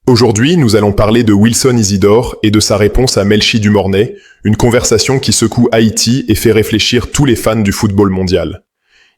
Aujourd'hui, nous allons parler de Wilson Isidore et de sa réponse à Melchi Dumornay, une conversation qui secoue Haïti et fait réfléchir tous les fans du football mondial.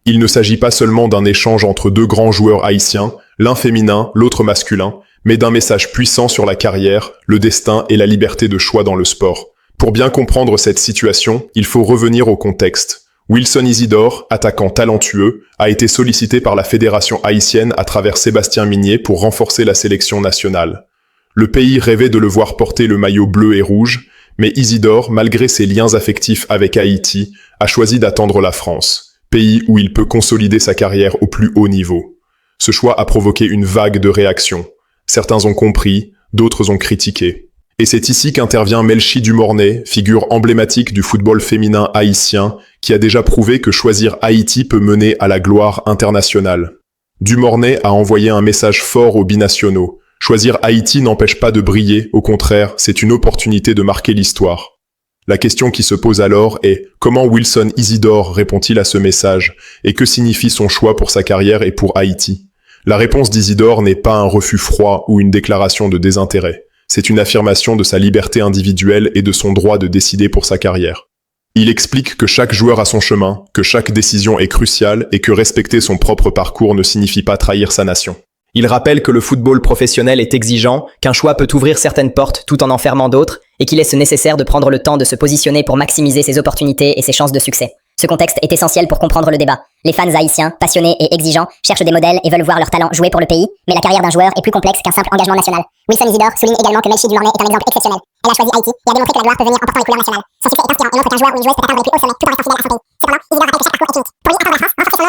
Il ne s'agit pas seulement d'un échange entre deux grands joueurs haïtiens, l'un féminin, l'autre masculin, mais d'un message puissant sur la carrière, le destin et la liberté de choix dans le sport. Pour bien comprendre cette situation, il faut revenir au contexte. Wilson Isidore, attaquant talentueux, a été sollicité par la fédération haïtienne à travers Sébastien Migné pour renforcer la sélection nationale. Le pays rêvait de le voir porter le maillot bleu et rouge, mais Isidore, malgré ses liens affectifs avec Haïti, a choisi d'attendre la France, pays où il peut consolider sa carrière au plus haut niveau. Ce choix a provoqué une vague de réactions. Certains ont compris, d'autres ont critiqué. Et c'est ici qu'intervient Melchi Dumornay, figure emblématique du football féminin haïtien, qui a déjà prouvé que choisir Haïti peut mener à la gloire internationale. Dumornay a envoyé un message fort aux binationaux. Choisir Haïti n'empêche pas de briller, au contraire, c'est une opportunité de marquer l'histoire. La question qui se pose alors est « Comment Wilson Isidore répond-il à ce message et que signifie son choix pour sa carrière et pour Haïti ?» La réponse d'Isidore n'est pas un refus froid ou une déclaration de désintérêt. C'est une affirmation de sa liberté individuelle et de son droit de décider pour sa carrière. Il explique que chaque joueur a son chemin, que chaque décision est cruciale et que respecter son propre parcours ne signifie pas trahir sa nation. Il rappelle que le football professionnel est exigeant, qu'un choix peut ouvrir certaines portes tout en fermant d'autres, et qu'il est nécessaire de prendre le temps de se positionner pour maximiser ses opportunités et ses chances de succès. Ce contexte est essentiel pour comprendre le débat. Les fans haïtiens, passionnés et exigeants, cherchent des modèles et veulent voir leur talent jouer pour le pays, mais la carrière d'un joueur est plus complexe qu'un simple engagement national. Wilson Isidore souligne également que Melchi Dumornay est un exemple exceptionnel. Elle a choisi Haïti et a démontré que la gloire peut venir en portant les couleurs nationales. Son succès est inspirant et montre qu'un joueur ou une joueuse peut atteindre les plus hauts sommets tout en restant fidèle à son pays. Cependant, Isidore rappelle que chaque parcours est unique. Pour lui, attendre la France, renforcer son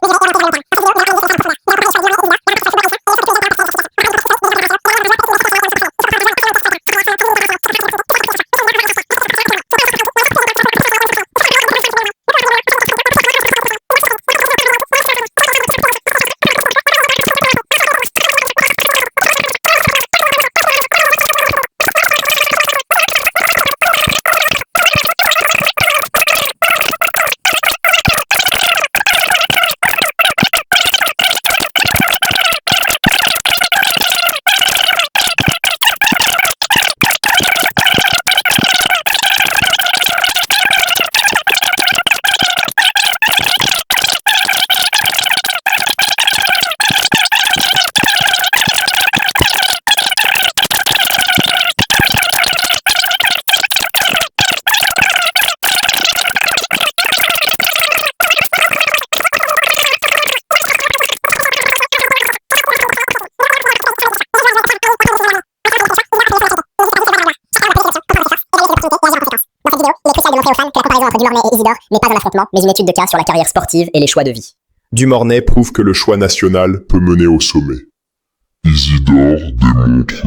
nom dans lequel le pays est décidé et consolider son futur, c'est partie de sa stratégie personnelle. Il ne fera pas pour Haïti, mais bien sûr que Melchi Dumornay réfléchit, mesuré et rencontré le temps. Dans cette vidéo, il est crucial de montrer aux fans que la comparaison entre Dumornay et Isidore n'est pas un affrontement, mais une étude de cas sur la carrière sportive et les choix de vie. Dumornay prouve que le choix national peut mener au sommet. Isidore démontre que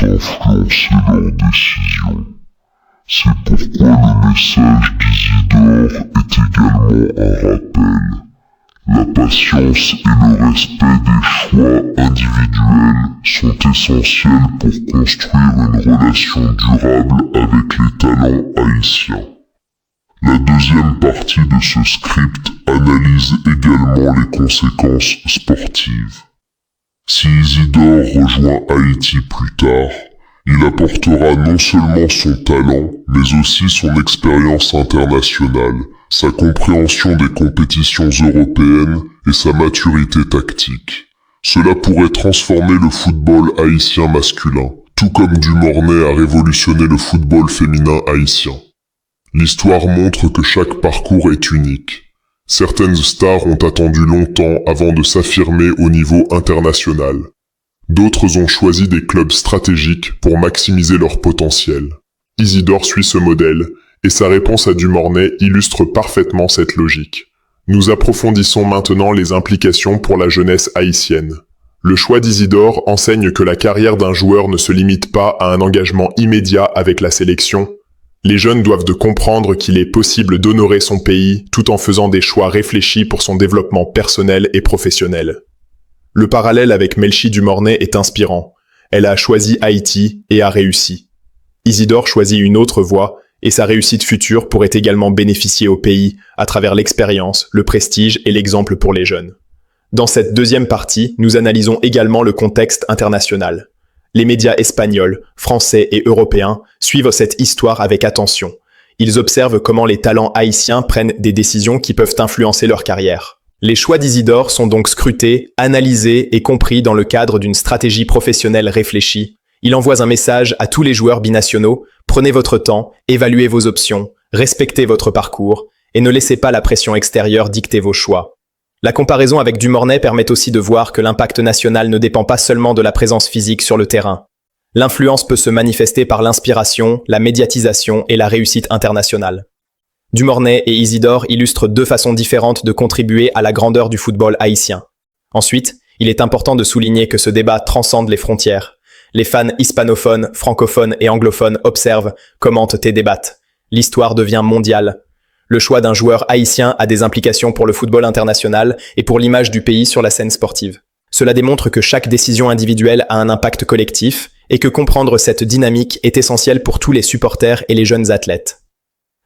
influencer leurs décisions. C'est pourquoi le message d'Isidore est également un rappel. La patience et le respect des choix individuels sont essentiels pour construire une relation durable avec les talents haïtiens. La deuxième partie de ce script analyse également les conséquences sportives. Si Isidore rejoint Haïti plus tard, il apportera non seulement son talent, mais aussi son expérience internationale, sa compréhension des compétitions européennes et sa maturité tactique. Cela pourrait transformer le football haïtien masculin, tout comme Dumornay a révolutionné le football féminin haïtien. L'histoire montre que chaque parcours est unique. Certaines stars ont attendu longtemps avant de s'affirmer au niveau international. D'autres ont choisi des clubs stratégiques pour maximiser leur potentiel. Isidore suit ce modèle, et sa réponse à Dumornay illustre parfaitement cette logique. Nous approfondissons maintenant les implications pour la jeunesse haïtienne. Le choix d'Isidore enseigne que la carrière d'un joueur ne se limite pas à un engagement immédiat avec la sélection. Les jeunes doivent de comprendre qu'il est possible d'honorer son pays tout en faisant des choix réfléchis pour son développement personnel et professionnel. Le parallèle avec Melchi Dumornay est inspirant. Elle a choisi Haïti et a réussi. Isidore choisit une autre voie et sa réussite future pourrait également bénéficier au pays à travers l'expérience, le prestige et l'exemple pour les jeunes. Dans cette deuxième partie, nous analysons également le contexte international. Les médias espagnols, français et européens suivent cette histoire avec attention. Ils observent comment les talents haïtiens prennent des décisions qui peuvent influencer leur carrière. Les choix d'Isidore sont donc scrutés, analysés et compris dans le cadre d'une stratégie professionnelle réfléchie. Il envoie un message à tous les joueurs binationaux: prenez votre temps, évaluez vos options, respectez votre parcours et ne laissez pas la pression extérieure dicter vos choix. La comparaison avec Dumornay permet aussi de voir que l'impact national ne dépend pas seulement de la présence physique sur le terrain. L'influence peut se manifester par l'inspiration, la médiatisation et la réussite internationale. Dumornay et Isidore illustrent deux façons différentes de contribuer à la grandeur du football haïtien. Ensuite, il est important de souligner que ce débat transcende les frontières. Les fans hispanophones, francophones et anglophones observent, commentent et débattent. L'histoire devient mondiale. Le choix d'un joueur haïtien a des implications pour le football international et pour l'image du pays sur la scène sportive. Cela démontre que chaque décision individuelle a un impact collectif et que comprendre cette dynamique est essentiel pour tous les supporters et les jeunes athlètes.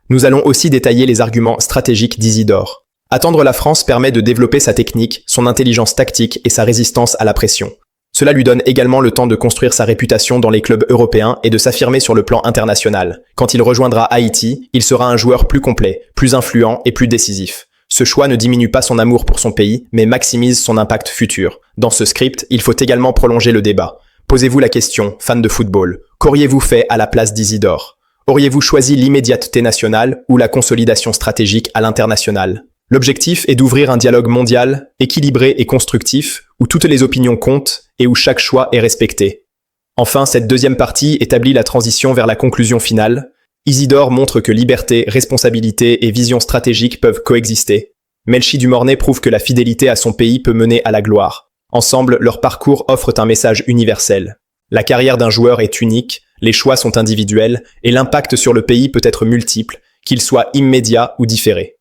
Nous allons aussi détailler les arguments stratégiques d'Isidore. Attendre la France permet de développer sa technique, son intelligence tactique et sa résistance à la pression. Cela lui donne également le temps de construire sa réputation dans les clubs européens et de s'affirmer sur le plan international. Quand il rejoindra Haïti, il sera un joueur plus complet, plus influent et plus décisif. Ce choix ne diminue pas son amour pour son pays, mais maximise son impact futur. Dans ce script, il faut également prolonger le débat. Posez-vous la question, fan de football, qu'auriez-vous fait à la place d'Isidore? Auriez-vous choisi l'immédiateté nationale ou la consolidation stratégique à l'international? L'objectif est d'ouvrir un dialogue mondial, équilibré et constructif, où toutes les opinions comptent et où chaque choix est respecté. Enfin, cette deuxième partie établit la transition vers la conclusion finale. Isidore montre que liberté, responsabilité et vision stratégique peuvent coexister. Melchi Dumornay prouve que la fidélité à son pays peut mener à la gloire. Ensemble, leurs parcours offrent un message universel. La carrière d'un joueur est unique, les choix sont individuels et l'impact sur le pays peut être multiple, qu'il soit immédiat ou différé.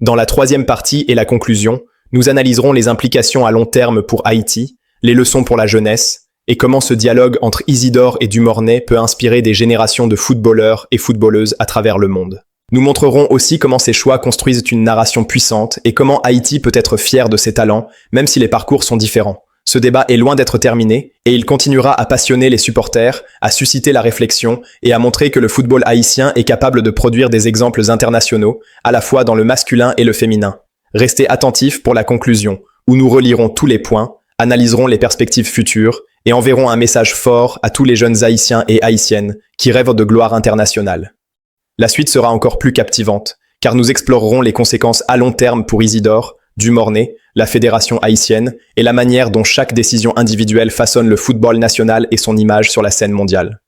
Dans la troisième partie et la conclusion, nous analyserons les implications à long terme pour Haïti, les leçons pour la jeunesse, et comment ce dialogue entre Isidore et Dumornay peut inspirer des générations de footballeurs et footballeuses à travers le monde. Nous montrerons aussi comment ces choix construisent une narration puissante et comment Haïti peut être fier de ses talents, même si les parcours sont différents. Ce débat est loin d'être terminé, et il continuera à passionner les supporters, à susciter la réflexion et à montrer que le football haïtien est capable de produire des exemples internationaux, à la fois dans le masculin et le féminin. Restez attentifs pour la conclusion, où nous relierons tous les points, analyserons les perspectives futures et enverrons un message fort à tous les jeunes haïtiens et haïtiennes qui rêvent de gloire internationale. La suite sera encore plus captivante, car nous explorerons les conséquences à long terme pour Isidore, Dumornay, la fédération haïtienne et la manière dont chaque décision individuelle façonne le football national et son image sur la scène mondiale.